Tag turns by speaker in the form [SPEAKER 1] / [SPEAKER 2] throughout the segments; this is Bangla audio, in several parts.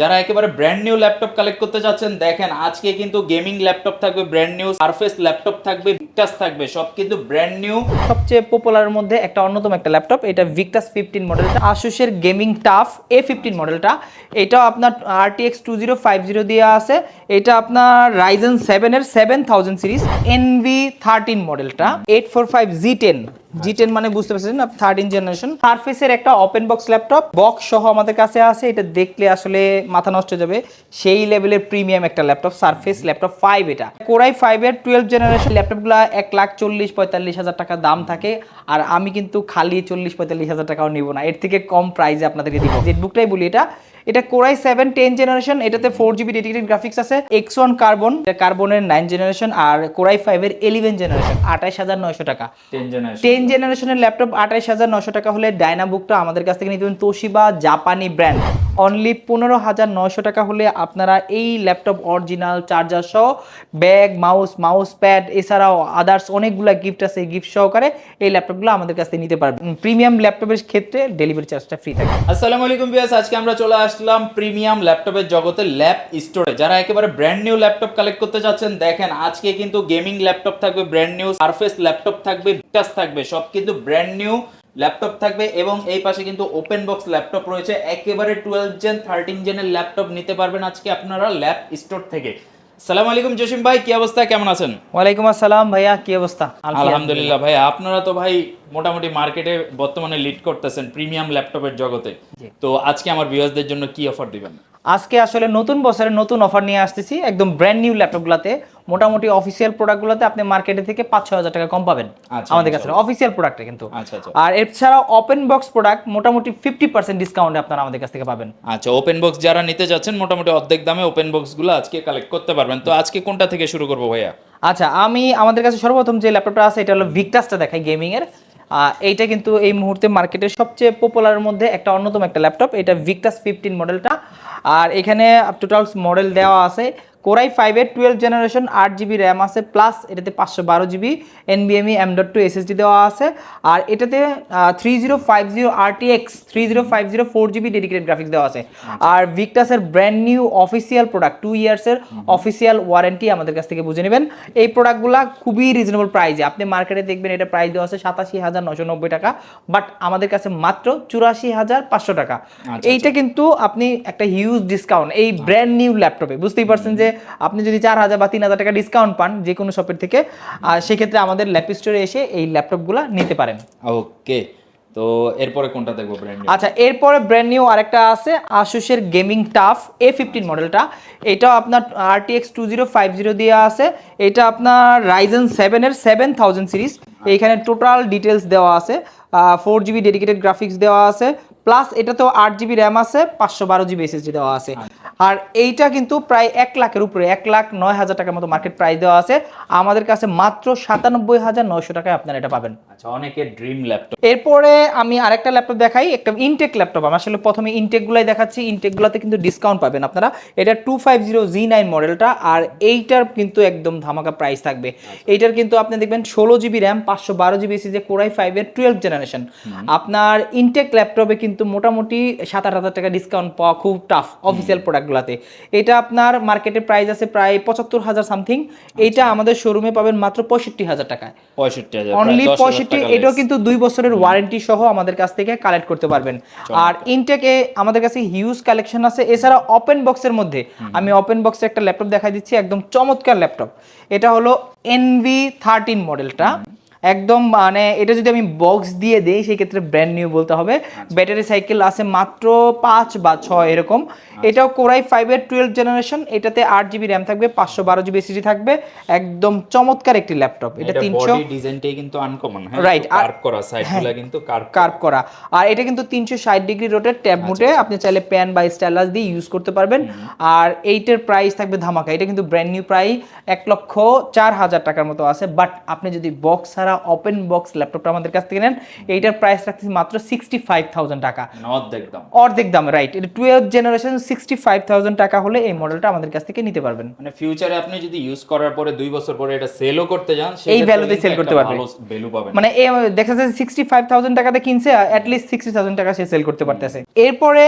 [SPEAKER 1] যারা একেবারে ব্র্যান্ড নিউ ল্যাপটপ কালেক্ট করতে চাচ্ছেন দেখেন আজকে কিন্তু গেমিং ল্যাপটপ থাকবে, ব্র্যান্ড নিউ সারফেস ল্যাপটপ থাকবে, ভিক্টাস থাকবে, সব কিন্তু ব্র্যান্ড নিউ।
[SPEAKER 2] সবচেয়ে পপুলার মধ্যে একটা অন্যতম একটা ল্যাপটপ, এটা ভিক্টাস 15 মডেলটা, আসুসের গেমিং টাফ A15 মডেলটা। এটাও আপনার RTX 2050 দিয়ে আছে। এটা আপনার রাইজেন 7 এর 7000 সিরিজ NV13 মডেলটা, 845 G10 মানে বুঝতে পারছেন না, 13 জেনারেশন। সারফেসের একটা ওপেন বক্স ল্যাপটপ, বক্স সহ আমাদের কাছে আছে। এটা দেখলে আসলে মাথা নষ্ট হয়ে যাবে, সেই লেভেলের প্রিমিয়াম একটা ল্যাপটপ, সারফেস ল্যাপটপ 5। এটা কোরাই 5 এর 12 জেনারেশন। ল্যাপটপগুলো 1,40,45,000 টাকা দাম থাকে, আর আমি কিন্তু খালি 40-45,000 টাকাও নিব না, এর থেকে কম প্রাইসে আপনাদেরকে দিব। জেটবুকটাই বলি, এটা কোরাই 7 10 জেনারেশন। এটাতে 4GB ডেডিকেটেড গ্রাফিক্স আছে, X1 কার্বন, এটা কার্বনের 9 জেনারেশন, আর কোরাই 5 এর 11 জেনারেশন 28,900 টাকা। 10 জেনারেশনের ল্যাপটপ 28,900 টাকা হলে ডায়নাবুকটা আমাদের কাছ থেকে নিতে পারেন, তোশিবা জাপানি ব্র্যান্ড। অনলি 15,900 টাকা হলে আপনারা এই ল্যাপটপ অরিজিনাল চার্জার সহ ব্যাগ, মাউস প্যাড, এছাড়াও আদার্স অনেকগুলো গিফট আছে, গিফট সহকারে এই ল্যাপটপগুলো আমাদের কাছ থেকে নিতে পারবেন। প্রিমিয়াম ল্যাপটপের ক্ষেত্রে ডেলিভারি চার্জটা ফ্রি থাকে।
[SPEAKER 1] আসসালামু আলাইকুম ভিউয়ার্স, আজকে আমরা চলে আসলাম প্রিমিয়াম ল্যাপটপের জগতে ল্যাপ স্টোরে। যারা একেবারে ব্র্যান্ড নিউ ল্যাপটপ কালেক্ট করতে চাচ্ছেন দেখেন আজকে কিন্তু গেমিং ল্যাপটপ থাকবে, ব্র্যান্ড নিউ সারফেস ল্যাপটপ থাকবে, ভিক্টাস থাকবে, সব কিন্তু ব্র্যান্ড নিউ ল্যাপটপ থাকবে। এবং এই পাশে কিন্তু ওপেন বক্স ল্যাপটপ রয়েছে, একেবারে 12 জেন 13 জেনের ল্যাপটপ নিতে পারবেন আজকে আপনারা ল্যাপ স্টোর থেকে। আসসালামু আলাইকুম জসিম ভাই, কি অবস্থা, কেমন আছেন?
[SPEAKER 2] ওয়ালাইকুম আসসালাম ভাইয়া, কি অবস্থা?
[SPEAKER 1] আলহামদুলিল্লাহ ভাই, আপনারা তো ভাই মোটামুটি মার্কেটে বর্তমানে লিড করতেছেন প্রিমিয়াম ল্যাপটপের জগতে। তো আজকে আমার ভিউয়ার্সদের জন্য কি অফার দিবেন?
[SPEAKER 2] আজকে আসলে নতুন বছরের নতুন অফার নিয়ে আসতেছি, একদম ব্র্যান্ড নিউ ল্যাপটপগুলোতে। মোটামুটি অফিসিয়াল প্রোডাক্টগুলোতে আপনি মার্কেটে থেকে 5-6 হাজার টাকা কম পাবেন আমাদের কাছে, অফিসিয়াল প্রোডাক্টে কিন্তু। আর এছাড়া ওপেন বক্স প্রোডাক্ট মোটামুটি 50% ডিসকাউন্টে আপনারা আমাদের কাছ থেকে পাবেন।
[SPEAKER 1] আচ্ছা, ওপেন বক্স যারা নিতে যাচ্ছেন মোটামুটি অর্ধেক দামে ওপেন বক্সগুলো আজকে কালেক্ট করতে পারবেন। তো আজকে কোনটা থেকে শুরু করবো ভাইয়া?
[SPEAKER 2] আচ্ছা, আমি আমাদের কাছে সর্বপ্রথম যে ল্যাপটপটা আছে এটা হলো ভিক্টাসটা দেখাই, গেমিং এর। এইটা কিন্তু এই মুহূর্তে মার্কেটের সবচেয়ে পপুলার মধ্যে একটা অন্যতম একটা ল্যাপটপ, এটা ভিক্টাস 15 মডেলটা। আর এখানে টোটাল মডেল দেওয়া আছে কোরাই 5 এর 12 জেনারেশন, 8GB র্যাম আছে, প্লাস এটাতে 512GB NVMe M.2 SSD দেওয়া আছে। আর এটাতে 3050 RTX 3050 4GB ডেডিকেটেড গ্রাফিক্স দেওয়া আছে। আর ভিক্টাসের ব্র্যান্ড নিউ অফিসিয়াল প্রোডাক্ট, 2 ইয়ার্সের অফিসিয়াল ওয়ারেন্টি আমাদের কাছ থেকে বুঝে নেবেন। এই প্রোডাক্টগুলো খুবই রিজনেবল প্রাইসে, আপনি মার্কেটে দেখবেন এটা প্রাইস দেওয়া আছে 87,990 টাকা, বাট আমাদের কাছে মাত্র 84,500 টাকা। এইটা কিন্তু আপনি একটা হিউজ ডিসকাউন্ট এই ব্র্যান্ড নিউ ল্যাপটপে, বুঝতেই পারছেন যে আপনি যদি 4,000 বা 3,000 টাকা ডিসকাউন্ট পান যে কোনো শপের থেকে, সেক্ষেত্রে আমাদের ল্যাপ স্টোরে এসে এই ল্যাপটপগুলো নিতে পারেন।
[SPEAKER 1] ওকে, তো এরপরে কোনটা দেখবো ব্র্যান্ড নিউ?
[SPEAKER 2] আচ্ছা, এরপরে ব্র্যান্ড নিউ আরেকটা আছে, আসুসের গেমিং টাফ A15 মডেলটা। এটাও আপনার RTX 2050 দিয়ে আছে। এটা আপনার রাইজেন 7 এর 7000 সিরিজ। এইখানে টোটাল ডিটেলস দেওয়া আছে, 4GB ডেডিকেটেড গ্রাফিক্স দেওয়া আছে, প্লাস এটাতেও 8GB র্যাম আছে, 512GB SSD দেওয়া আছে। আর এইটা কিন্তু প্রায় 1 লাখের উপরে, 1,09,000 টাকার মতো মার্কেট প্রাইস দেওয়া আছে। আমাদের কাছে মাত্র 97,900 টাকায় আপনারা এটা পাবেন।
[SPEAKER 1] আচ্ছা, অনেকের ড্রিম ল্যাপটপ।
[SPEAKER 2] এরপরে আমি আরেকটা ল্যাপটপ দেখাই, একটা ইনটেক ল্যাপটপ। আমি আসলে প্রথমে ইনটেকগুলাই দেখাচ্ছি, ইনটেকগুলোতে কিন্তু ডিসকাউন্ট পাবেন আপনারা। এটা 250Z9 মডেলটা, আর এইটার কিন্তু একদম ধামাকা প্রাইস থাকবে। এইটার কিন্তু আপনি দেখবেন 16GB RAM, 512GB SSD, core i 5 এর 12 জেনারেশন। আপনার ইনটেক ল্যাপটপে কিন্তু মোটামুটি 7,000-8,000 টাকা ডিসকাউন্ট পাওয়া খুব টাফ অফিসিয়াল প্রোডাক্টগুলোতে। এটা আপনার মার্কেটে প্রাইস আছে প্রায় 75,000 সামথিং, এইটা আমাদের শোরুমে পাবেন মাত্র 65,000 টাকায়।
[SPEAKER 1] 65,000,
[SPEAKER 2] অনলি 65। এটাও কিন্তু 2 বছরের ওয়ারেন্টি সহ আমাদের কাছ থেকে কালেক্ট করতে পারবেন। আর ইনটেকে আমাদের কাছে হিউজ কালেকশন আছে। এছাড়া ওপেন বক্সের মধ্যে আমি ওপেন বক্সে একটা ল্যাপটপ দেখাই দিচ্ছি, একদম চমৎকার ল্যাপটপ। এটা হলো NV13 মডেলটা। একদম মানে এটা যদি আমি বক্স দিয়ে দেই সেই ক্ষেত্রে ব্র্যান্ড নিউ বলতে হবে। ব্যাটারি সাইকেল আছে মাত্র 5 বা 6 এরকম। এটাও কোরাই 5 এর 12 জেনারেশন। এটাতে 8GB র্যাম থাকবে, 512GB SSD থাকবে। একদম চমৎকার একটি ল্যাপটপ। এটা 300
[SPEAKER 1] বডি ডিজাইনটাই কিন্তু আনকমন, হ্যাঁ,
[SPEAKER 2] রাইট,
[SPEAKER 1] কার্ভ করা সাইডগুলো কিন্তু
[SPEAKER 2] কার্ভ করা। আর এটা কিন্তু 360 ডিগ্রি রোটেট ট্যাব মোডে, আপনি চাইলে পেন বা স্টাইলাস দিয়ে ইউজ করতে পারবেন। আর এইটার প্রাইস থাকবে ধামাকা। এটা কিন্তু ব্র্যান্ড নিউ প্রাইস 1,04,000 টাকার মতো আছে, বাট আপনি যদি বক্স ছাড়া ওপেন বক্স ল্যাপটপটা আমাদের কাছ থেকে নেন, এইটার প্রাইস রাখতেছি মাত্র 65,000 টাকা, অর্ধেক দাম। রাইট, এটা 12 জেনারেশন, 65,000 টাকা হলে এই মডেলটা আমাদের কাছ থেকে নিতে পারবেন।
[SPEAKER 1] মানে ফিউচারে আপনি যদি ইউজ করার পরে 2 বছর পরে এটা সেলও করতে যান,
[SPEAKER 2] এই ভ্যালুতে সেল করতে পারবেন,
[SPEAKER 1] ভালো ভ্যালু পাবেন।
[SPEAKER 2] মানে দেখা যাচ্ছে 65,000 টাকাতে কিনছে, অ্যাট লিস্ট 60,000 টাকা সে সেল করতে পারতেছে। এরপরে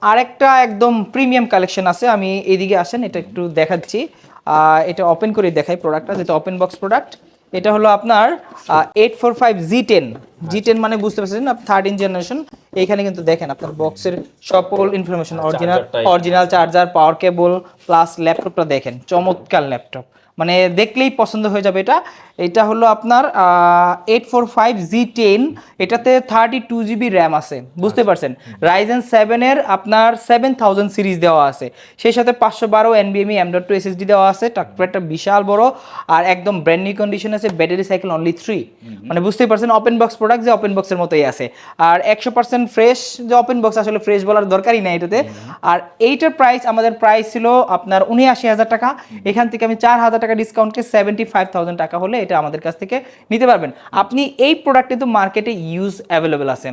[SPEAKER 2] আরেকটা একদম প্রিমিয়াম কালেকশন আছে, আমি এদিকে আসেন, এটা একটু দেখাচ্ছি। এটা ওপেন করে দেখাই প্রোডাক্টটা, যেটা ওপেন বক্স প্রোডাক্ট। এটা হলো আপনার 845 G10 মানে বুঝতে পারছেন না, 13 জেনারেশন। এইখানে কিন্তু দেখেন আপনার বক্সের সকল ইনফরমেশন, অরিজিনাল চার্জার, পাওয়ার কেবল প্লাস ল্যাপটপটা দেখেন, চমৎকার ল্যাপটপ, মানে দেখলেই পছন্দ হয়ে যাবে। এটা হলো আপনার 845 G10, এটাতে 32 GB র্যাম আছে, বুঝতে পারছেন। রাইজেন 7-এর আপনার 7000 সিরিজ দেওয়া আছে, সেই সাথে 512 NVMe M.2 SSD দেওয়া আছে, টাকপ্যাডটা বিশাল বড়, আর একদম ব্র্যান্ড নিউ কন্ডিশন আছে, ব্যাটারি সাইকেল অনলি 3, মানে বুঝতেই পারছেন ওপেন বক্স প্রোডাক্ট যে ওপেন বক্সের মতোই আছে। আর 100% ফ্রেশ, যে ওপেন বক্স আসলে ফ্রেশ বলার দরকারই নাই এটাতে। আর এইটার প্রাইস, আমাদের প্রাইস ছিল আপনার 79,000 টাকা, এখান থেকে আমি 4,000 টাকা ডিসকাউন্টে 75,000 টাকা হলে এটা আমাদের কাছ থেকে নিতে পারবেন। আপনি এই প্রোডাক্ট কিন্তু মার্কেটে ইউজ অ্যাভেলেবেল আছে,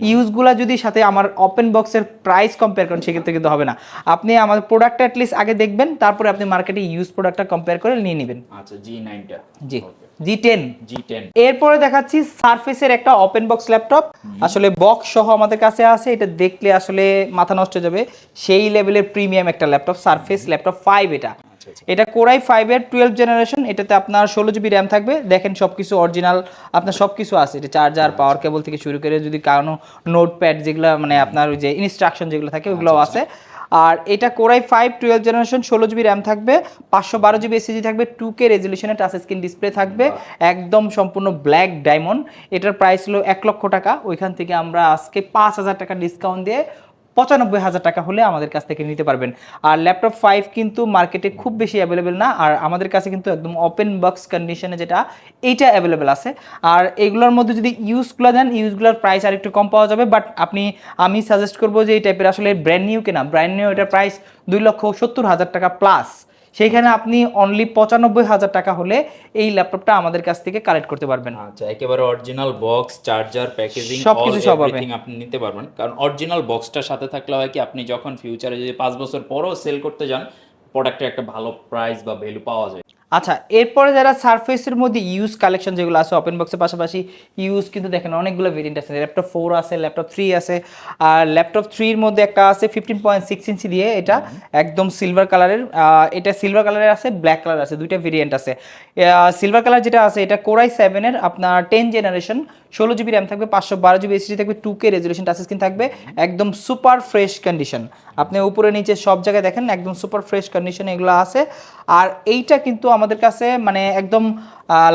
[SPEAKER 2] ইউজগুলা যদি সাথে আমার ওপেন বক্সের প্রাইস কম্পেয়ার করেন সেক্ষেত্রে কিন্তু হবে না। আপনি আমাদের প্রোডাক্টটা অ্যাটলিস্ট আগে দেখবেন, তারপরে আপনি মার্কেটে ইউজ প্রোডাক্টটা কম্পেয়ার করে নিয়ে নেবেন।
[SPEAKER 1] আচ্ছা, G9টা,
[SPEAKER 2] জি G10।
[SPEAKER 1] G10
[SPEAKER 2] এরপরে দেখাচ্ছি সারফেসের একটা ওপেন বক্স ল্যাপটপ, আসলে বক্স সহ আমাদের কাছে আছে, এটা দেখলে আসলে মাথা নষ্ট হয়ে যাবে, সেই লেভেলের প্রিমিয়াম একটা ল্যাপটপ, সারফেস ল্যাপটপ 5 এটা। এটা কোরাই 5-এর 12 জেনারেশন, এটাতে আপনার 16 GB র্যাম থাকবে, দেখেন সবকিছু অরিজিনাল, আপনার সবকিছু আছে, এটা চার্জার, পাওয়ার কেবল থেকে শুরু করে যদি কারো নোটপ্যাড যেগুলো মানে আপনার ওই যে ইনস্ট্রাকশন যেগুলো থাকে ওগুলোও আছে। আর এটা কোরাই 5 12 জেনারেশন, 16 GB র্যাম থাকবে, 512 GB SSD থাকবে, 2K রেজলিউশনে টাচ স্ক্রিন ডিসপ্লে থাকবে, একদম সম্পূর্ণ ব্ল্যাক ডায়মন্ড। এটার প্রাইস হলো 1 লক্ষ টাকা, ওইখান থেকে আমরা আজকে 5,000 টাকা ডিসকাউন্ট দিয়ে 95,000 টাকা হলে আমাদের কাছ থেকে নিতে পারবেন। আর ল্যাপটপ 5 কিন্তু মার্কেটে খুব বেশি অ্যাভেলেবেল না, আর আমাদের কাছে কিন্তু একদম ওপেন বক্স কন্ডিশনে যেটা এইটা অ্যাভেলেবেল আছে। আর এইগুলোর মধ্যে যদি ইউজগুলো দেন, ইউজগুলোর প্রাইস আর একটু কম পাওয়া যাবে, বাট আমি সাজেস্ট করবো যে এই টাইপের আসলে ব্র্যান্ড নিউ কেনা, ব্র্যান্ড নিউ এটার প্রাইস 2,70,000 টাকা প্লাস, সেইখানে আপনি অনলি 95,000 টাকা হলে এই ল্যাপটপটা আমাদের কাছ থেকে কালেক্ট করতে পারবেন।
[SPEAKER 1] আচ্ছা, একেবারে অরিজিনাল বক্স, চার্জার, প্যাকেজিং,
[SPEAKER 2] সবকিছু সব হবে,
[SPEAKER 1] এভরিথিং আপনি নিতে পারবেন। কারণ অরিজিনাল বক্সটার সাথে থাকলে হয় কি, আপনি যখন ফিউচারে যদি 5 বছর পরও সেল করতে যান, প্রোডাক্টের একটা ভালো প্রাইস বা ভ্যালু পাওয়া যায়।
[SPEAKER 2] আচ্ছা, এরপরে যারা সারফেসের মধ্যে ইউজ কালেকশন যেগুলো আছে ওপেন বক্সের পাশাপাশি ইউজ কিন্তু দেখেন অনেকগুলো ভেরিয়েন্ট আছে, ল্যাপটপ 4 আছে, ল্যাপটপ 3 আছে। আর ল্যাপটপ 3-এর মধ্যে একটা আছে 15.6 ইঞ্চি দিয়ে, এটা একদম সিলভার কালারের, এটা সিলভার কালারের আছে, ব্ল্যাক কালার আছে, দুইটা ভেরিয়েন্ট আছে। সিলভার কালার যেটা আছে এটা কোরাই 7-এর আপনার 10 জেনারেশন, 16 GB র্যাম থাকবে, 512 GB SSD থাকবে, 2K রেজলিউশন টাচ স্ক্রিন থাকবে, একদম সুপার ফ্রেশ কন্ডিশন। আপনি উপরে নিচে সব জায়গায় দেখেন একদম সুপার ফ্রেশ কন্ডিশনে এগুলো আছে। আর এইটা কিন্তু আমাদের কাছে মানে একদম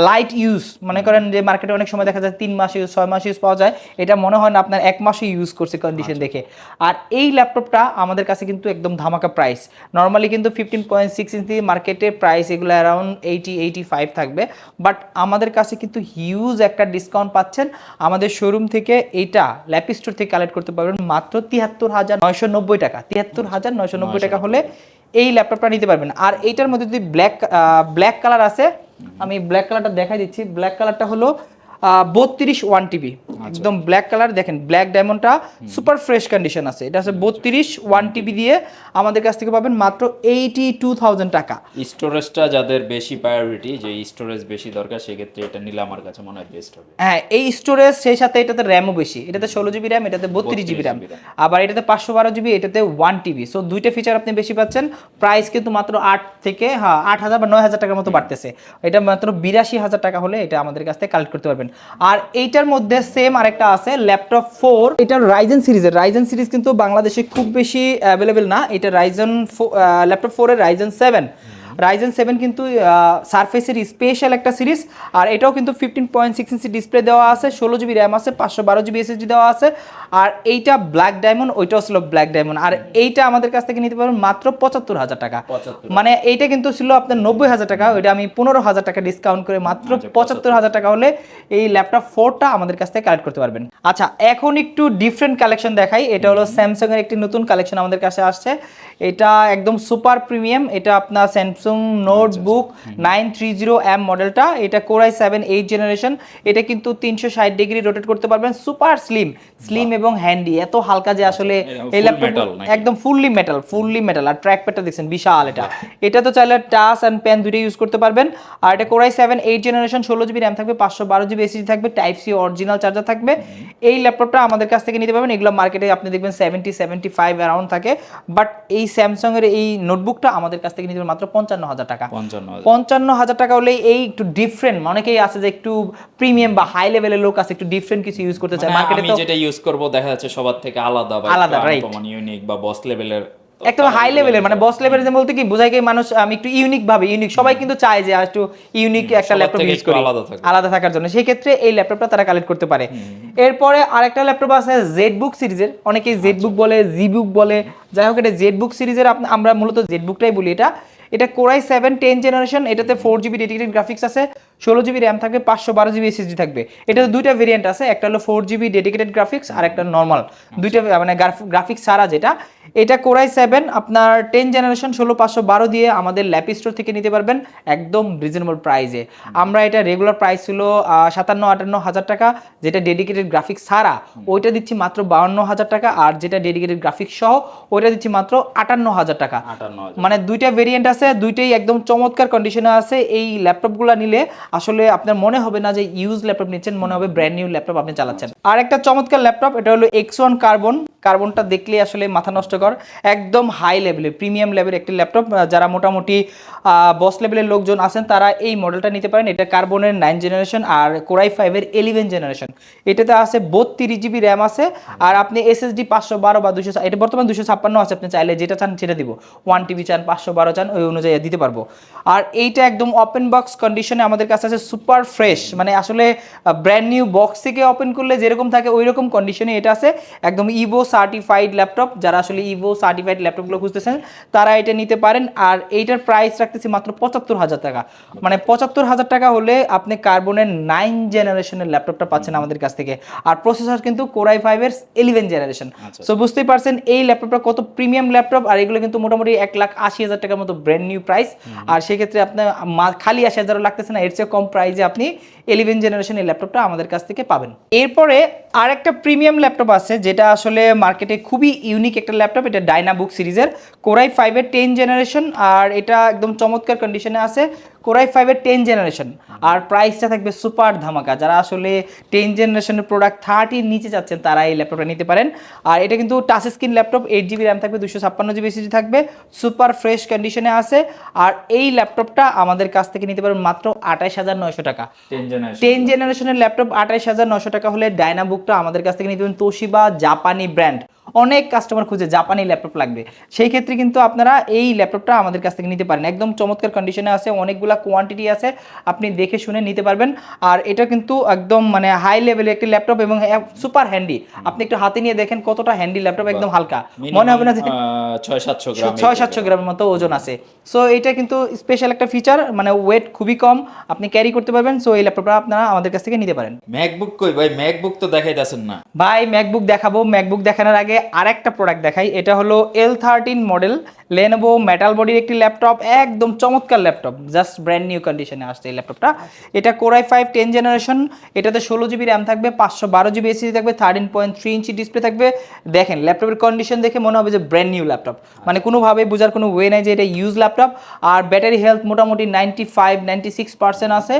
[SPEAKER 2] লাইট ইউজ, মনে করেন যে মার্কেটে অনেক সময় দেখা যায় 3 মাস ইউজ, 6 মাস ইউজ পাওয়া যায়, এটা মনে হয় না আপনার 1 মাসই ইউজ করছে কন্ডিশন দেখে। আর এই ল্যাপটপটা আমাদের কাছে কিন্তু একদম ধামাকা প্রাইস, নর্মালি কিন্তু 15.6 ইঞ্চি মার্কেটের প্রাইস এগুলো অ্যারাউন্ড 80-85 থাকবে, বাট আমাদের কাছে কিন্তু হিউজ একটা ডিসকাউন্ট পাচ্ছেন। আমাদের শোরুম থেকে এইটা ল্যাপ স্টোর থেকে কালেক্ট করতে পারবেন মাত্র 73,990 টাকা, 73,990 টাকা হলে এই ল্যাপটপটা নিতে পারবেন। আর এইটার মধ্যে যদি ব্ল্যাক কালার আছে, আমি ব্ল্যাক কালারটা দেখাই দিচ্ছি। ব্ল্যাক কালারটা হলো 32 1TB, একদম ব্ল্যাক কালার, দেখেন ব্ল্যাক ডায়মন্ডটা সুপার ফ্রেশ কন্ডিশন আছে, এটা আছে 32 1TB দিয়ে আমাদের কাছ থেকে পাবেন মাত্র 82,000 টাকা।
[SPEAKER 1] স্টোরেজটা যাদের বেশি প্রায়োরিটি, যে স্টোরেজ বেশি দরকার, সেক্ষেত্রে এটা নিলে আমার কাছে মনে হয় বেস্ট হবে।
[SPEAKER 2] হ্যাঁ, এই স্টোরেজ, সেই সাথে এটাতে র্যামও বেশি, এটাতে 16 GB র্যাম, এটাতে 32 GB র্যাম, আবার এটাতে 512 GB, এটাতে 1TB, সো দুইটা ফিচার আপনি বেশি পাচ্ছেন। প্রাইস কিন্তু মাত্র 8,000 বা 9,000 টাকার মতো বাড়তেছে, এটা মাত্র 82,000 টাকা হলে এটা আমাদের কাছ থেকে কালেক্ট করতে পারবেন। আর এইটার মধ্যে সেম আরেকটা আছে ল্যাপটপ 4, এটা রাইজেন সিরিজ কিন্তু বাংলাদেশে খুব বেশি অ্যাভেলেবেল না, এটা ল্যাপটপ 4-এর রাইজেন 7 কিন্তু সারফেসের স্পেশাল একটা সিরিজ। আর এটাও কিন্তু 15.6 ইঞ্চি ডিসপ্লে দেওয়া আছে, 16 GB র্যাম আছে, 512 GB SSD দেওয়া আছে। আর এইটা ব্ল্যাক ডায়মন্ড, ওইটাও ছিল ব্ল্যাক ডায়মন্ড। আর এইটা আমাদের কাছ থেকে নিতে পারবেন মাত্র 75,000 টাকা, মানে এইটা কিন্তু ছিল আপনার 90,000 টাকা, ওইটা আমি 15,000 টাকা ডিসকাউন্ট করে মাত্র 75,000 টাকা হলে এই ল্যাপটপ 4টা আমাদের কাছ থেকে কালেক্ট করতে পারবেন। আচ্ছা, এখন একটু ডিফারেন্ট কালেকশন দেখাই। এটা হলো স্যামসাং এর একটি নতুন কালেকশন আমাদের কাছে আসছে, এটা একদম সুপার প্রিমিয়াম, এটা আপনার স্যামসাং নোটবুক 930M মডেলটা, এটা কোরাই 7 8 জেনারেশন। এটা কিন্তু 360 ডিগ্রি রোটেট করতে পারবেন, সুপার স্লিম এবং হ্যান্ডি, এত হালকা যে আসলে এই ল্যাপটপ একদম ফুললি মেটাল। আর ট্র্যাক প্যাডটা দেখছেন বিশাল, এটা তো চাইলে টাচ এন্ড পেন দুটোই ইউজ করতে পারবেন। আর এটা কোরাই 7 8 জেনারেশন, 16GB র্যাম থাকবে, 512GB এসএসডি থাকবে, টাইপ সি অরিজিনাল চার্জার থাকবে। এই ল্যাপটপটা আমাদের কাছ থেকে নিতে পারবেন। এগুলো মার্কেটে আপনি দেখবেন 70-75 অ্যারাউন্ড থাকে, বাট এই স্যামসাং এর এই নোটবুকটা আমাদের কাছ থেকে নিতে পারবেন মাত্র 55,000 টাকা। 55,000 টাকা হলে এই একটু ডিফারেন্ট, অনেকেই আছে যে একটু প্রিমিয়াম বা হাই লেভেলের লোক আছে, একটু ডিফারেন্ট কিছু ইউজ করতে চায়। মার্কেটে
[SPEAKER 1] আমি যেটা ইউজ করব দেখা যাচ্ছে সবার থেকে আলাদা বা
[SPEAKER 2] রাইট,
[SPEAKER 1] ইউনিক বা বস লেভেলের,
[SPEAKER 2] একদম হাই লেভেলের, মানে বস লেভেলের বলতে কি বোঝায় কি মানুষ আমি একটু ইউনিক সবাই কিন্তু চায় যে একটু ইউনিক একটা ল্যাপটপ ইউজ করি আলাদা থাকার জন্য, সেই ক্ষেত্রে এই ল্যাপটপটা তারা কালেক্ট করতে পারে। এরপরে আরেকটা ল্যাপটপ আছে জেডবুক সিরিজের, অনেকেই জেডবুক বলে, জিবুক বলে, যাই হোক এটা জেডবুক সিরিজের, আমরা মূলত জেডবুকটাই বলি। এটা কোরাই 7 10 জেনারেশন, এটাতে 4GB ডেডিকেটেড গ্রাফিক্স আছে, 16GB র্যাম থাকবে, 512GB এসএসডি থাকবে। এটাতে দুইটা ভেরিয়েন্ট আছে, একটা হলো 4GB ডেডিকেটেড গ্রাফিক্স আর একটা নর্মাল, দুইটা মানে গ্রাফিক্স ছাড়া যেটা। এটা কোরাই 7 আপনার 10 জেনারেশন 16512 দিয়ে আমাদের ল্যাপ স্টোর থেকে নিতে পারবেন একদম রিজনেবল প্রাইসে। আমরা এটা রেগুলার প্রাইস ছিল 57-58 হাজার টাকা, যেটা ডেডিকেটেড গ্রাফিক্স ছাড়া ওইটা দিচ্ছি মাত্র 52,000 টাকা, আর যেটা ডেডিকেটেড গ্রাফিক্স সহ ওইটা দিচ্ছি মাত্র 58,000 টাকা। মানে দুইটা ভেরিয়েন্ট আছে, দুইটাই একদম চমৎকার কন্ডিশনে আছে। এই ল্যাপটপগুলো নিলে আসলে আপনার মনে হবে না যে ইউজ ল্যাপটপ নিচ্ছেন, মনে হবে ব্র্যান্ড নিউ ল্যাপটপ আপনি চালাচ্ছেন। আর একটা চমৎকার ল্যাপটপ, এটা হলো X1 কার্বনটা দেখলে আসলে মাথা নষ্টকর, একদম হাই লেভেলের প্রিমিয়াম লেভেলের একটি ল্যাপটপ। যারা মোটামুটি বস লেভেলের লোকজন আছেন তারা এই মডেলটা নিতে পারেন। এটা কার্বনের 9 জেনারেশন আর কোরাই 5 11 জেনারেশন। এটাতে আছে 32GB র্যাম আছে, আর আপনি এসএসডি 512 বা 200, এটা বর্তমানে 256 আছে, আপনি চাইলে যেটা চান সেটা দিব, 1TB চান 512 চান ওই অনুযায়ী দিতে পারবো। আর এইটা একদম ওপেন বক্স কন্ডিশনে আমাদের কাছে আছে, সুপার ফ্রেশ, মানে আসলে ব্র্যান্ড নিউ বক্স থেকে ওপেন করলে যেরকম থাকে ওই রকম কন্ডিশনে এটা আছে, একদম ইভো সার্টিফাইড ল্যাপটপ। যারা আসলে ইভো সার্টিফাইড ল্যাপটপগুলো খুঁজতেছেন তারা এটা নিতে পারেন। আর এইটার প্রাইস রাখতেছি মাত্র 75,000 টাকা, মানে 75,000 টাকা হলে আপনি কার্বনের 9 জেনারেশনের ল্যাপটপটা পাচ্ছেন আমাদের কাছ থেকে। আর প্রসেসর কিন্তু কোরাই 5 11 জেনারেশন। সো বুঝতেই পারছেন এই ল্যাপটপটা কত প্রিমিয়াম ল্যাপটপ। আর এগুলো কিন্তু মোটামুটি 1,80,000 টাকার মতো ব্র্যান্ড নিউ প্রাইস। আর সেক্ষেত্রে আপনার খালি 80,000 লাগতেছে না, এর চেয়ে কম প্রাইসে আপনি 11 জেনারেশন এই ল্যাপটপটা আমাদের কাছ থেকে পাবেন। এরপরে আরেকটা প্রিমিয়াম ল্যাপটপ আছে যেটা আসলে মার্কেটে খুবই ইউনিক একটা ল্যাপটপ, এটা ডায়নাবুক সিরিজের কোরাই 5 10 জেনারেশন। আর এটা একদম চমৎকার কন্ডিশনে আছে, কোরাই 5 10 জেনারেশন। আর প্রাইসটা থাকবে সুপার ধামাকা। যারা আসলে 10 জেনারেশনের প্রোডাক্ট 30 নিচে যাচ্ছেন তারা এই ল্যাপটপটা নিতে পারেন। আর এটা কিন্তু touch screen laptop, 8GB RAM থাকবে, 256GB এসএসডি থাকবে, সুপার ফ্রেশ কন্ডিশনে আছে। আর এই ল্যাপটপটা আমাদের কাছ থেকে নিতে পারবেন মাত্র 28,900 টাকা। 10 জেনারেশনের ল্যাপটপ 28,900 টাকা হলে ডায়নাবুকটা আমাদের কাছ থেকে নিতে পারবেন। তোশিবা জাপানি ব্র্যান্ড, অনেক কাস্টমার খুঁজে জাপানি ল্যাপটপ লাগবে, সেই ক্ষেত্রে কিন্তু আপনারা এই ল্যাপটপটা আমাদের কাছ থেকে নিতে পারেন। একদম চমৎকার কন্ডিশনে আছে, অনেকগুলা কোয়ান্টিটি আছে, আপনি দেখে শুনে নিতে পারবেন। আর এটা কিন্তু একদম মানে হাই লেভেলের একটি ল্যাপটপ এবং সুপার হ্যান্ডি। আপনি একটু হাতে নিয়ে দেখেন কতটা হ্যান্ডি ল্যাপটপ, একদম হালকা, মনে হবে না যে 600-700 গ্রামের মতো ওজন আছে। সো এটা কিন্তু স্পেশাল একটা ফিচার, মানে ওয়েট খুবই কম, আপনি ক্যারি করতে পারবেন। সো এই ল্যাপটপটা আপনারা আমাদের কাছ থেকে নিতে পারেন।
[SPEAKER 1] ম্যাকবুক কই ভাই? ম্যাকবুক তো দেখাইতেছেন না
[SPEAKER 2] ভাই। ম্যাকবুক দেখাবো, ম্যাকবুক দেখানোর আগে আরেকটা প্রোডাক্ট দেখাই। এটা হলো L13 মডেল লেনোভো মেটাল বডির একটি ল্যাপটপ, একদম চমৎকার ল্যাপটপ, জাস্ট ব্র্যান্ড নিউ কন্ডিশনে আসছে এই ল্যাপটপটা। এটা কোরাই 5 10 জেনারেশন, এটাতে 16GB র্যাম থাকবে, 512GB এসএসডি থাকবে, 13.3 ইঞ্চি ডিসপ্লে থাকবে। দেখেন ল্যাপটপের কন্ডিশন দেখে মনে হবে যে ব্র্যান্ড নিউ ল্যাপটপ, মানে কোনোভাবে বোঝার কোনো ওয়ে নাই যে এটা ইউজ ল্যাপটপ। আর ব্যাটারি হেলথ মোটামুটি 95-96% আছে।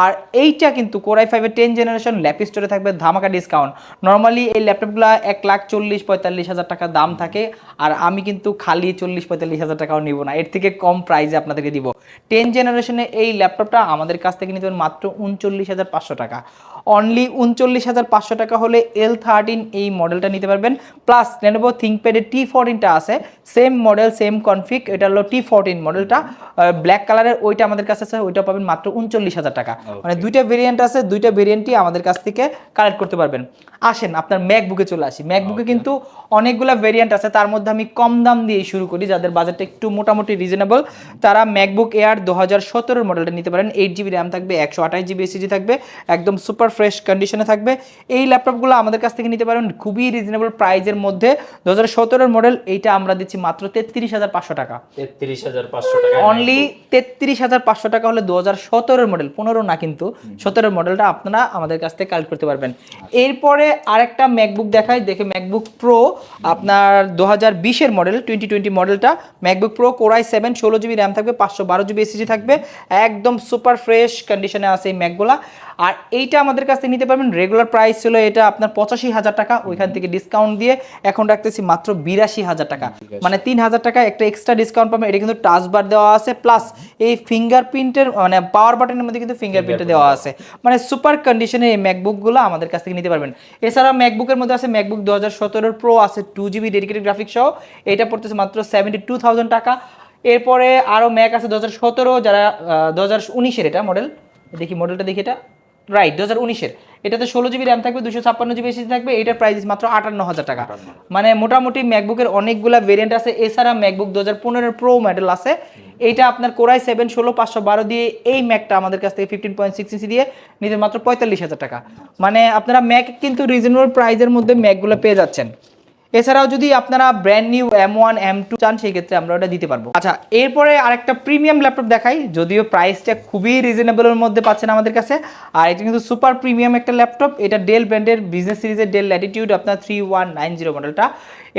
[SPEAKER 2] আর এইটা কিন্তু কোরাই 5 10 জেনারেশন ল্যাপ স্টোরে থাকবে ধামাকা ডিসকাউন্ট। নর্মালি এই ল্যাপটপগুলো 1,40,000-45,000 টাকা দাম থাকে, আর আমি কিন্তু খালি 40-45,000 টাকাও নিব না, এর থেকে কম প্রাইসে আপনাদেরকে দিব। 10 জেনারেশনে এই ল্যাপটপটা আমাদের কাছ থেকে নিতে পারেন মাত্র 39,500 টাকা। অনলি 39,500 টাকা হলে L13 এই মডেলটা নিতে পারবেন। প্লাস লেনোভো থিংকপ্যাডের T14টা আছে, সেম মডেল সেম কনফিগ, এটা হলো T14 মডেলটা, ব্ল্যাক কালারের, ওইটা আমাদের কাছে আছে, ওইটা পাবেন মাত্র 39,000 টাকা। মানে দুইটা ভেরিয়েন্ট আছে, দুইটা ভেরিয়েন্টই আমাদের কাছ থেকে কালেক্ট করতে পারবেন। আসেন আপনার ম্যাকবুকে চলে আসি। ম্যাকবুকে কিন্তু অনেকগুলো ভেরিয়েন্ট আছে, তার মধ্যে আমি কম দাম দিয়ে শুরু করি। যাদের বাজেটটা একটু মোটামুটি রিজনেবল তারা ম্যাকবুক এয়ার 2017 মডেলটা নিতে পারেন। 8GB র্যাম থাকবে, 128GB এসএসডি থাকবে, একদম সুপার ফ্রেশ কন্ডিশনে থাকবে। এই ল্যাপটপগুলো আমাদের কাছ থেকে নিতে পারেন খুবই রিজনেবল প্রাইজের মধ্যে। 2017 মডেল এইটা আমরা দিচ্ছি মাত্র 33,500 টাকা।
[SPEAKER 1] 33,500 টাকা
[SPEAKER 2] অনলি 33,500 টাকা হলে 2017 মডেল, 15 না কিন্তু 17 মডেলটা আপনারা আমাদের কাছ থেকে কালেক্ট করতে পারবেন। এরপরে আরেকটা ম্যাকবুক দেখাই, দেখে ম্যাকবুক প্রো আপনার 2020 মডেল 2020 মডেলটা MacBook pro core i7 16GB RAM থাকবে, 512GB এসএসডি থাকবে, একদম সুপার ফ্রেশ কন্ডিশনে আছে এই ম্যাকগুলা। আর এইটা আমাদের কাছ থেকে নিতে পারবেন, রেগুলার প্রাইস ছিল এটা আপনার 85,000 টাকা, ওইখান থেকে ডিসকাউন্ট দিয়ে এখন রাখতেছি মাত্র 82,000 টাকা, মানে 3,000 টাকা একটা এক্সট্রা ডিসকাউন্ট পাবেন। এটা কিন্তু টাচ বার দেওয়া আছে, প্লাস এই ফিঙ্গারপ্রিন্টের মানে পাওয়ার বাটনের মধ্যে কিন্তু ফিঙ্গারপ্রিন্ট দেওয়া আছে, মানে সুপার কন্ডিশনে এই ম্যাকবুকগুলো আমাদের কাছ থেকে নিতে পারবেন। এছাড়া ম্যাকবুকের মধ্যে আছে ম্যাকবুক 2017 প্রো আছে 2GB ডেডিকেটেড গ্রাফিক্স সহ, এটা পড়তেছে মাত্র 72,000 টাকা। এরপরে আরও ম্যাক আছে 2017, যারা 2019-এর এটা মডেল, দেখি মডেলটা দেখি, এটা রাইট 2019-এর, এটাতে 16GB র্যাম থাকবে, 256GB এসএসডি থাকবে, এটার প্রাইস মাত্র 58,000 টাকা। মানে মোটামুটি ম্যাকবুকের অনেকগুলা ভেরিয়েন্ট আছে। এছাড়া ম্যাকবুক 2015 প্রো মডেল আছে, এইটা আপনার কোর i7 16 দিয়ে এই ম্যাকটা আমাদের কাছ থেকে 15.6 ইঞ্চি দিয়ে নিতে মাত্র 45,000 টাকা। মানে আপনারা ম্যাক কিন্তু রিজনেবল প্রাইসের মধ্যে ম্যাকগুলো পেয়ে যাচ্ছেন। এছাড়াও যদি আপনারা ব্র্যান্ড নিউ M1 M2 চান সেই ক্ষেত্রে আমরা ওটা দিতে পারবো। আচ্ছা, এরপরে আরেকটা প্রিমিয়াম ল্যাপটপ দেখাই, যদিও প্রাইসটা খুবই রিজনেবলের মধ্যে পাচ্ছেন আমাদের কাছে। আর এটা কিন্তু সুপার প্রিমিয়াম একটা ল্যাপটপ, এটা ডেল ব্র্যান্ডের বিজনেস সিরিজের ডেল ল্যাটিটিউড আপনার 3190 মডেলটা।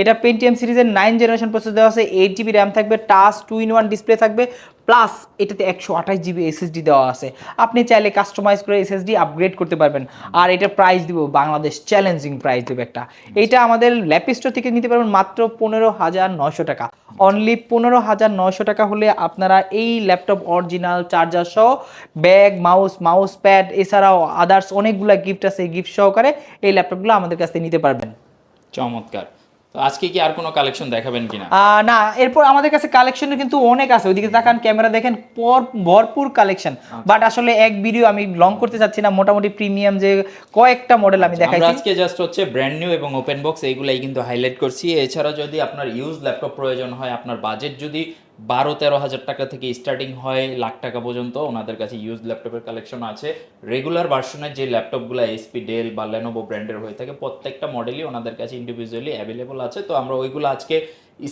[SPEAKER 2] এটা পেন্টিয়াম সিরিজের 9 জেনারেশন প্রসেসর দেওয়া আছে, 8GB র্যাম থাকবে, টাচ 2-in-1 ডিসপ্লে থাকবে, প্লাস এটাতে 128GB এসএসডি দেওয়া আছে। আপনি চাইলে কাস্টমাইজ করে এসএসডি আপগ্রেড করতে পারবেন। আর এটার প্রাইস দিব বাংলাদেশ চ্যালেঞ্জিং প্রাইস দেবে একটা, এইটা আমাদের ল্যাপিস্টোর থেকে নিতে পারবেন মাত্র 15,900 টাকা। অনলি 15,900 টাকা হলে আপনারা এই ল্যাপটপ অরিজিনাল চার্জার সহ ব্যাগ, মাউস প্যাড, এছাড়াও আদার্স অনেকগুলো গিফট আছে, গিফট সহকারে এই ল্যাপটপগুলো আমাদের কাছ থেকে নিতে পারবেন।
[SPEAKER 1] চমৎকার। তো আজকে কি আর কোনো কালেকশন দেখাবেন কিনা?
[SPEAKER 2] না, এরপর আমাদের কাছে কালেকশন কিন্তু অনেক আছে, ওইদিকে তাকান, ক্যামেরা দেখেন, ভরপুর কালেকশন। বাট আসলে এক ভিডিও আমি লং করতে চাচ্ছি না, মোটামুটি প্রিমিয়াম যে কয়েকটা মডেল আমি দেখাইছি।
[SPEAKER 1] আমরা আজকে জাস্ট হচ্ছে ব্র্যান্ড নিউ এবং ওপেন বক্স এইগুলাই কিন্তু হাইলাইট করছি। এছাড়া যদি আপনার ইউজ ল্যাপটপ প্রয়োজন হয়, আপনার বাজেট যদি 12-13 হাজার টাকা থেকে স্টার্টিং হয় লাখ টাকা পর্যন্ত, ওনাদের কাছে ইউজ ল্যাপটপের কালেকশন আছে। রেগুলার ভার্সনের যে ল্যাপটপগুলো এইচপি, ডেল বা লেনোভো ব্র্যান্ডের হয়ে থাকে, প্রত্যেকটা মডেলই ওনাদের কাছে ইন্ডিভিজুয়ালি অ্যাভেলেবল আছে। তো আমরা ওইগুলো আজকে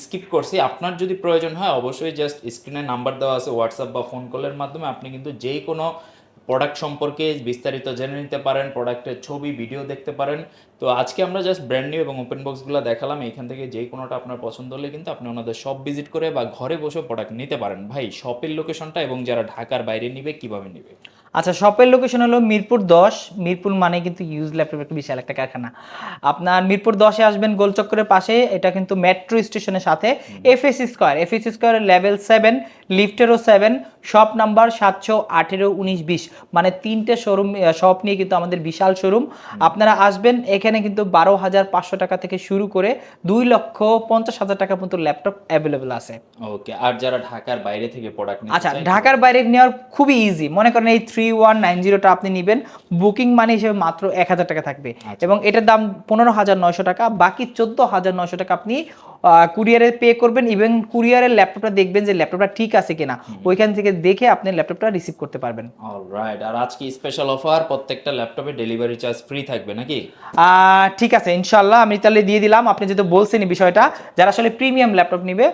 [SPEAKER 1] স্কিপ করছি। আপনার যদি প্রয়োজন হয় অবশ্যই জাস্ট স্ক্রিনে নাম্বার দেওয়া আছে, হোয়াটসঅ্যাপ বা ফোন কলের মাধ্যমে আপনি কিন্তু যে কোনো প্রোডাক্ট সম্পর্কে বিস্তারিত জেনে নিতে পারেন, প্রোডাক্টের ছবি, ভিডিও দেখতে পারেন। তো আজকে আমরা জাস্ট ব্র্যান্ড নিউ এবং ওপেন বক্সগুলো দেখালাম। এখান থেকে যে কোনোটা আপনার পছন্দ হলে কিন্তু আপনি ওনাদের শপ ভিজিট করে বা ঘরে বসে প্রোডাক্ট নিতে পারেন। ভাই, শপের লোকেশনটা এবং যারা ঢাকার বাইরে নিবে কিভাবে নিবে?
[SPEAKER 2] আচ্ছা, শপের লোকেশন হলো মিরপুর 10। মিরপুর মানে কিন্তু ইউজ ল্যাপটপ একটা বিশাল একটা কারখানা। আপনার মিরপুর 10-এ আসবেন, গোলচক্করের পাশে, এটা কিন্তু মেট্রো স্টেশনের সাথে। FSC square level 7, লিফটেরও 7, shop number 718, 19, 20, মানে 3টে শোরুম, শপ নিয়ে কিন্তু আমাদের বিশাল শোরুম। আপনারা আসবেন, এখানে কিন্তু 12,500 টাকা থেকে শুরু করে 2,50,000 টাকা পর্যন্ত ল্যাপটপ অ্যাভেলেবেল আছে।
[SPEAKER 1] ওকে, আর যারা ঢাকার বাইরে থেকে প্রোডাক্ট নিতে
[SPEAKER 2] আচ্ছা,
[SPEAKER 1] চায়?
[SPEAKER 2] ঢাকার বাইরে নেওয়ার খুবই ইজি। মনে করেন এই 3190টা আপনি নেবেন, বুকিং মানি হিসেবে মাত্র 1,000 টাকা থাকবে, এবং এটার দাম 15,900 টাকা। বাকি 14,900 টাকা আপনি কুরিয়ারে পে করবেন। ইভেন কুরিয়ারের ল্যাপটপটা দেখবেন যে ল্যাপটপটা ঠিক আছে কিনা, ওইখান থেকে দেখে আপনি ল্যাপটপটা রিসিভ করতে পারবেন।
[SPEAKER 1] অলরাইট। আর আজকে স্পেশাল অফার, প্রত্যেকটা ল্যাপটপে ডেলিভারি চার্জ ফ্রি থাকবে নাকি?
[SPEAKER 2] ঠিক আছে, ইনশাল্লাহ আমি তাহলে দিয়ে দিলাম। আপনি যেহেতু বলছেন এই বিষয়টা, যারা আসলে প্রিমিয়াম ল্যাপটপ নিবে,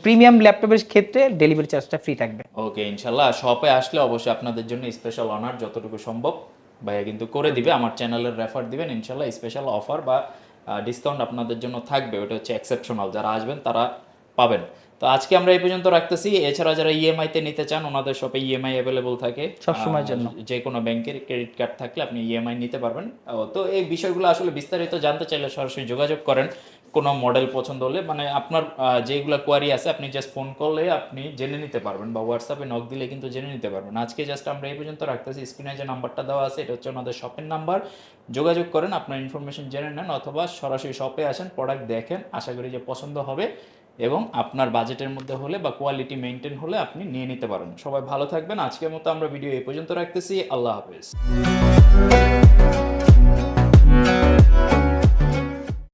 [SPEAKER 2] প্রিমিয়াম ল্যাপটপের ক্ষেত্রে ডেলিভারি চার্জটা ফ্রি থাকবে।
[SPEAKER 1] ওকে, ইনশাল্লাহ শপে আসলে অবশ্যই আপনাদের জন্য স্পেশাল অনার যতটুকু সম্ভব ভাইয়া কিন্তু করে দিবে। আমার চ্যানেলের রেফার দিবেন, ইনশাল্লাহ স্পেশাল অফার বা ডিসকাউন্ট আপনাদের জন্য থাকবে। ওটা হচ্ছে এক্সেপশনাল, যারা আসবেন তারা পাবেন। তো আজকে আমরা এই পর্যন্ত রাখতেছি। এছাড়া যারা ইএমআই তে নিতে চান, ওনাদের শপে ইএমআই অ্যাভেলেবল থাকে
[SPEAKER 2] সব সময়ের জন্য।
[SPEAKER 1] যে কোনো ব্যাংকের ক্রেডিট কার্ড থাকলে আপনি ইএমআই নিতে পারবেন। তো এই বিষয়গুলো আসলে বিস্তারিত জানতে চাইলে সরাসরি যোগাযোগ করেন। কোনো মডেল পছন্দ হলে, মানে আপনার যেগুলো কোয়ারি আছে আপনি জাস্ট ফোন করলে আপনি জেনে নিতে পারবেন, বা হোয়াটসঅ্যাপে নক দিলে কিন্তু জেনে নিতে পারবেন। আজকে জাস্ট আমরা এই পর্যন্ত রাখতেছি। স্ক্রিনে যে নাম্বারটা দেওয়া আছে এটা হচ্ছে ওনাদের শপের নাম্বার, যোগাযোগ করেন, আপনার ইনফরমেশন জেনে নেন, অথবা সরাসরি শপে আসেন, প্রোডাক্ট দেখেন, আশা করি যে পছন্দ হবে এবং আপনার বাজেটের মধ্যে হলে বা কোয়ালিটি মেনটেন হলে আপনি নিয়ে নিতে পারেন। সবাই ভালো থাকবেন। আজকের মতো আমরা ভিডিও এই পর্যন্ত রাখতেছি। আল্লাহ হাফেজ।